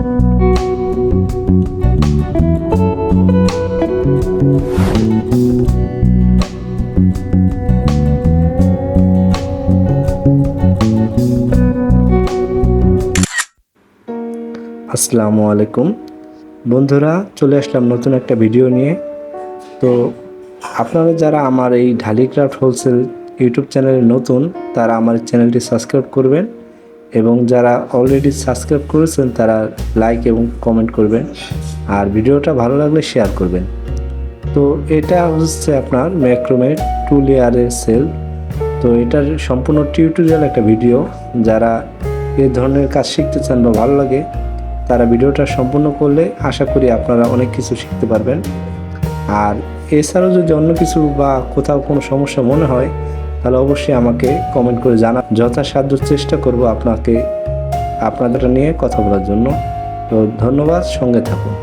আসসালামু আলাইকুম বন্ধুরা, চলে আসলাম নতুন একটা ভিডিও নিয়ে। তো আপনারা যারা আমার এই ঢালিক্রাফট হোলসেল ইউটিউব চ্যানেলে নতুন, তারা আমার চ্যানেলটি সাবস্ক্রাইব করবেন এবং যারা অলরেডি সাবস্ক্রাইব করেছেন তারা লাইক এবং কমেন্ট করবেন, আর ভিডিওটা ভালো লাগলে শেয়ার করবেন। তো এটা হচ্ছে আপনার ম্যাক্রমে 2 লেয়ারের সেল। তো এটার সম্পূর্ণ টিউটোরিয়াল একটা ভিডিও। যারা এই ধরনের কাজ শিখতে চান বা ভালো লাগে, তারা ভিডিওটা সম্পূর্ণ করলে আশা করি আপনারা অনেক কিছু শিখতে পারবেন। আর এছাড়াও যদি অন্য কিছু বা কোথাও কোনো সমস্যা মনে হয়, তাহলে অবশ্যই আমাকে কমেন্ট করে যথাসাধ্য চেষ্টা করব আপনাদের নিয়ে কথা বলার জন্য। তো ধন্যবাদ, সঙ্গে থাকুন।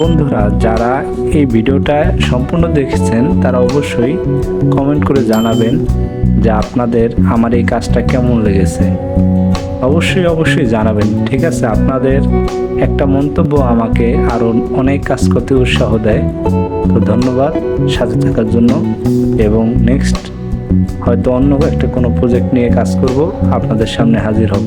বন্ধুরা যারা এই ভিডিওটা সম্পূর্ণ দেখেছেন তারা অবশ্যই কমেন্ট করে জানাবেন যে আপনাদের আমার এই কাজটা কেমন লেগেছে। অবশ্যই জানাবেন, ঠিক আছে? আপনাদের একটা মন্তব্য আমাকে আরও অনেক কাজ করতে উৎসাহ দেয়। তো ধন্যবাদ সাথে থাকার জন্য, এবং নেক্সট হয়তো অন্য একটা কোনো প্রজেক্ট নিয়ে কাজ করব, আপনাদের সামনে হাজির হব।